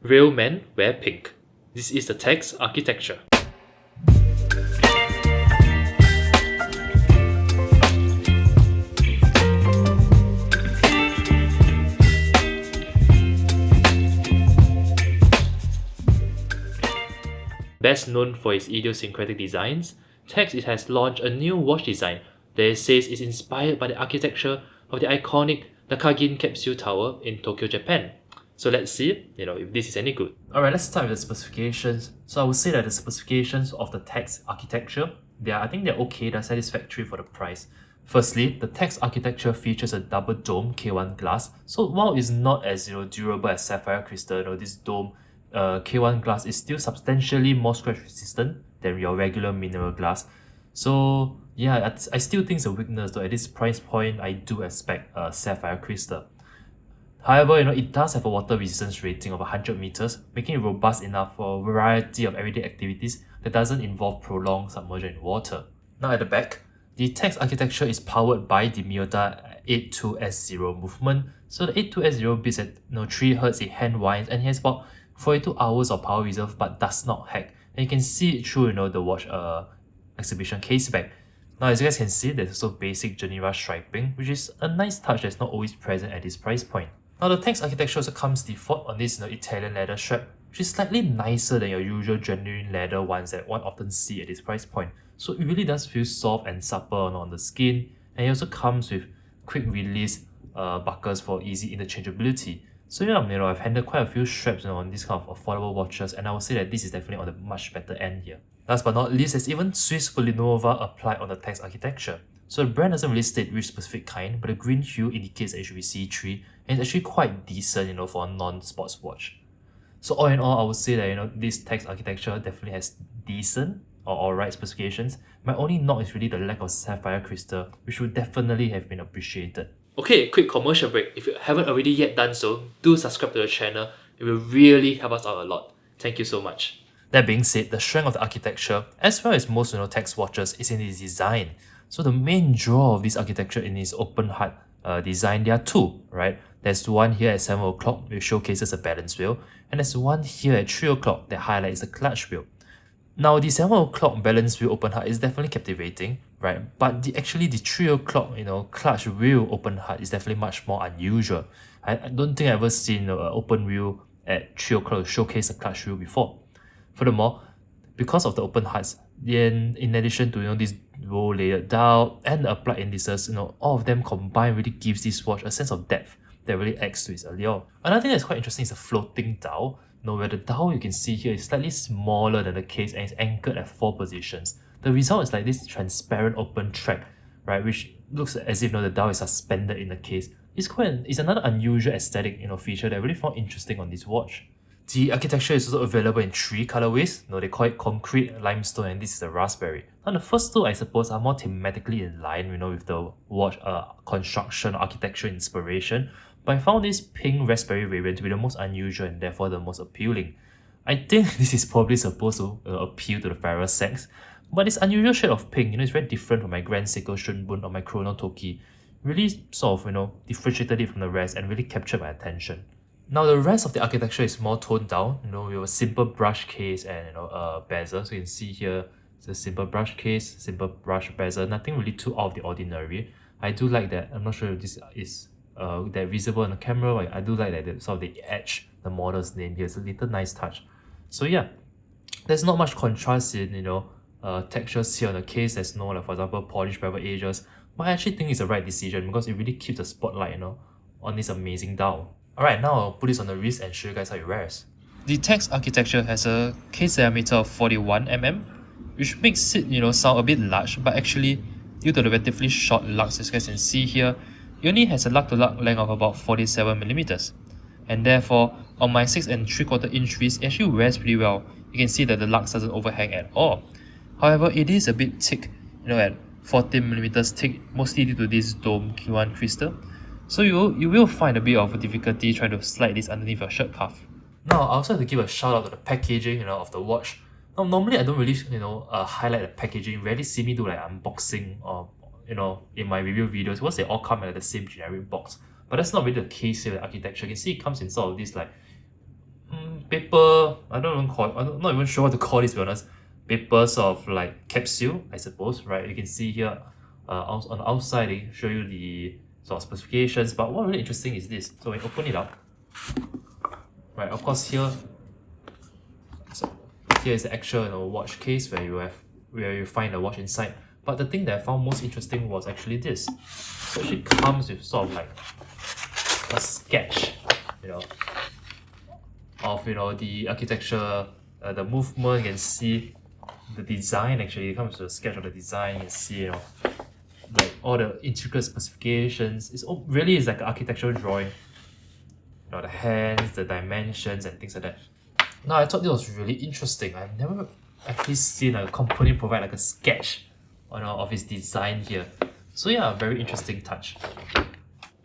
Real men wear pink. This is the TACS Architecture. Best known for its idiosyncratic designs, TACS has launched a new watch design that it says is inspired by the architecture of the iconic Nakagin Capsule Tower in Tokyo, Japan. So let's see, if this is any good. Alright, let's start with the specifications. So I would say that the specifications of the TACS architecture, I think they're okay, they're satisfactory for the price. Firstly, the TACS architecture features a double dome K1 glass. So while it's not as durable as sapphire crystal, this dome K1 glass is still substantially more scratch resistant than your regular mineral glass. So yeah, I still think it's a weakness though. At this price point, I do expect a sapphire crystal. However, it does have a water resistance rating of 100 meters, making it robust enough for a variety of everyday activities that doesn't involve prolonged submersion in water. Now at the back, the TACS architecture is powered by the Miyota 82S0 movement. So the 82S0 beats at 3 Hz in hand winds and has about 42 hours of power reserve but does not hack. And you can see it through the watch exhibition case back. Now as you guys can see, there's also basic Geneva striping, which is a nice touch that's not always present at this price point. Now the TACS architecture also comes default on this Italian leather strap, which is slightly nicer than your usual genuine leather ones that one often see at this price point. So it really does feel soft and supple on the skin, and it also comes with quick release buckles for easy interchangeability. So yeah, I've handled quite a few straps on these kind of affordable watches, and I would say that this is definitely on the much better end here. Last but not least, there's even Swiss Polinova applied on the TACS architecture. So the brand doesn't really state which specific kind, but the green hue indicates that it should be C3, and it's actually quite decent, for a non-sports watch. So all in all, I would say that this TACS architecture definitely has decent or alright specifications. My only knock is really the lack of sapphire crystal, which would definitely have been appreciated. Okay, quick commercial break. If you haven't already yet done so, do subscribe to the channel. It will really help us out a lot. Thank you so much. That being said, the strength of the architecture, as well as most TACS watches, is in its design. So the main draw of this architecture in its open heart design, there are two, right? There's one here at 7 o'clock which showcases a balance wheel, and there's one here at 3 o'clock that highlights the clutch wheel. Now the 7 o'clock balance wheel open heart is definitely captivating, right? But the 3 o'clock clutch wheel open heart is definitely much more unusual. I don't think I've ever seen an open wheel at 3 o'clock showcase a clutch wheel before. Furthermore, because of the open hearts, then in addition to this roll layered dial and the applied indices, all of them combined really gives this watch a sense of depth that really adds to its allure. Another thing that's quite interesting is the floating dial. Where the dial you can see here is slightly smaller than the case and it's anchored at 4 positions. The result is like this transparent open track, right, which looks as if the dial is suspended in the case. It's another unusual aesthetic feature that I really found interesting on this watch. The architecture is also available in 3 colorways. They call it concrete, limestone, and this is the raspberry. Now the first two, I suppose, are more thematically in line, with the watch construction, architecture inspiration. But I found this pink raspberry variant to be the most unusual and therefore the most appealing. I think this is probably supposed to appeal to the fairer sex, but this unusual shade of pink, it's very different from my Grand Seiko Shunbun or my Chrono Toki. Really sort of, differentiated it from the rest and really captured my attention. Now the rest of the architecture is more toned down, with a simple brush case and a bezel. So you can see here, it's a simple brush case, simple brush bezel, nothing really too out of the ordinary. I do like that. I'm not sure if this is that visible on the camera, but I do like that sort of the edge, the model's name here. It's a little nice touch. So yeah, there's not much contrast in textures here on the case. There's no for example polished bevel edges, but I actually think it's the right decision because it really keeps the spotlight on this amazing dial. Alright, now I'll put this on the wrist and show you guys how it wears. The TACS architecture has a case diameter of 41mm, which makes it sound a bit large, but actually due to the relatively short lugs, as you guys can see here, it only has a lug-to-lug length of about 47mm, and therefore on my 6 3/4 inch wrist, it actually wears pretty well. You can see that the lug doesn't overhang at all. However, it is a bit thick, at 14mm thick, mostly due to this dome Q1 crystal. So you will find a bit of difficulty trying to slide this underneath your shirt cuff. Now I also have to give a shout out to the packaging of the watch. Now normally I don't really highlight the packaging. You rarely see me do like unboxing or in my review videos because they all come in the same generic box. But that's not really the case here with the architecture. You can see it comes in sort of this like paper, I'm not even sure what to call this, to be honest. Paper sort of like capsule, I suppose, right? You can see here on the outside, they show you the sort of specifications. But what really interesting is this. So when you open it up, right, of course here, so here is the actual watch case where you find the watch inside. But the thing that I found most interesting was actually this. So it actually comes with sort of like a sketch, of the architecture, the movement. You can see the design. Actually, it comes with a sketch of the design. You can see like all the intricate specifications. Really is like an architectural drawing. The hands, the dimensions, and things like that. Now I thought this was really interesting. I've never actually seen a company provide like a sketch of its design here. So yeah, a very interesting touch.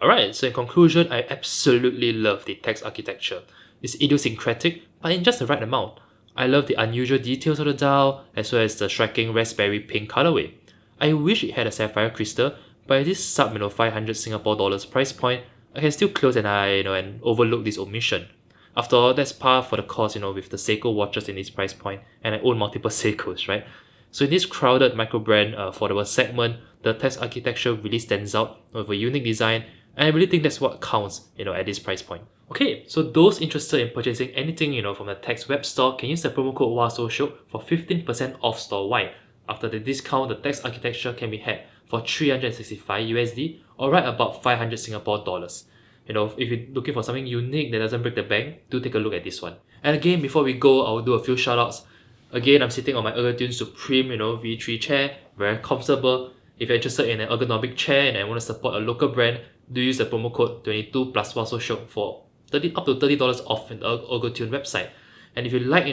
Alright, so in conclusion, I absolutely love the TACS architecture. It's idiosyncratic, but in just the right amount. I love the unusual details of the dial, as well as the striking raspberry pink colorway. I wish it had a sapphire crystal, but at this sub 500 Singapore dollars price point, I can still close an eye and overlook this omission. After all, that's par for the course with the Seiko watches in this price point, and I own multiple Seikos, right? So in this crowded microbrand affordable segment, the TACS architecture really stands out with a unique design, and I really think that's what counts, at this price point. Okay, so those interested in purchasing anything, from the TACS web store can use the promo code WASOSHIOK for 15% off store-wide. After the discount, the TACS architecture can be had for 365 USD or right about 500 Singapore dollars. If you're looking for something unique that doesn't break the bank, do take a look at this one. And again, before we go, I'll do a few shoutouts. Again, I'm sitting on my Ergotune Supreme, V3 chair, very comfortable. If you're interested in an ergonomic chair and I want to support a local brand, do use the promo code 22 plus WASOSHIOK for up to $30 off in the Ergotune website. And if you like,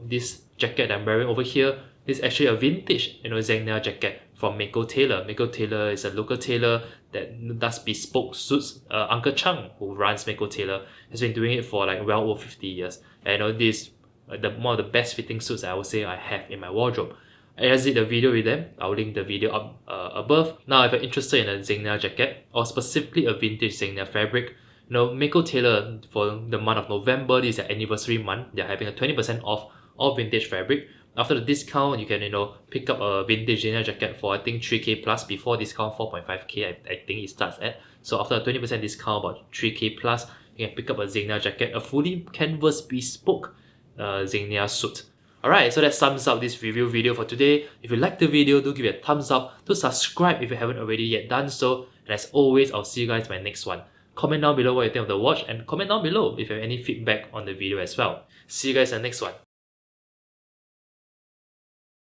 this jacket that I'm wearing over here, it's actually a vintage, Zegna jacket from Mako Tailor. Mako Tailor is a local tailor that does bespoke suits. Uncle Chang, who runs Mako Tailor, has been doing it for like well over 50 years. And this one of the best fitting suits I would say I have in my wardrobe. I just did a video with them. I'll link the video up above. Now, if you're interested in a Zegna jacket or specifically a vintage Zegna fabric, Mako Tailor for the month of November, this is their anniversary month. They're having a 20% off all vintage fabric. After the discount, you can pick up a vintage Zegna jacket for I think 3k plus. Before discount 4.5k I think it starts at. So after a 20% discount about 3k plus, you can pick up a Zegna jacket, a fully canvas bespoke Zegna suit. Alright, so that sums up this review video for today. If you liked the video, do give it a thumbs up. Do subscribe if you haven't already yet done so. And as always, I'll see you guys in my next one. Comment down below what you think of the watch and comment down below if you have any feedback on the video as well. See you guys in the next one.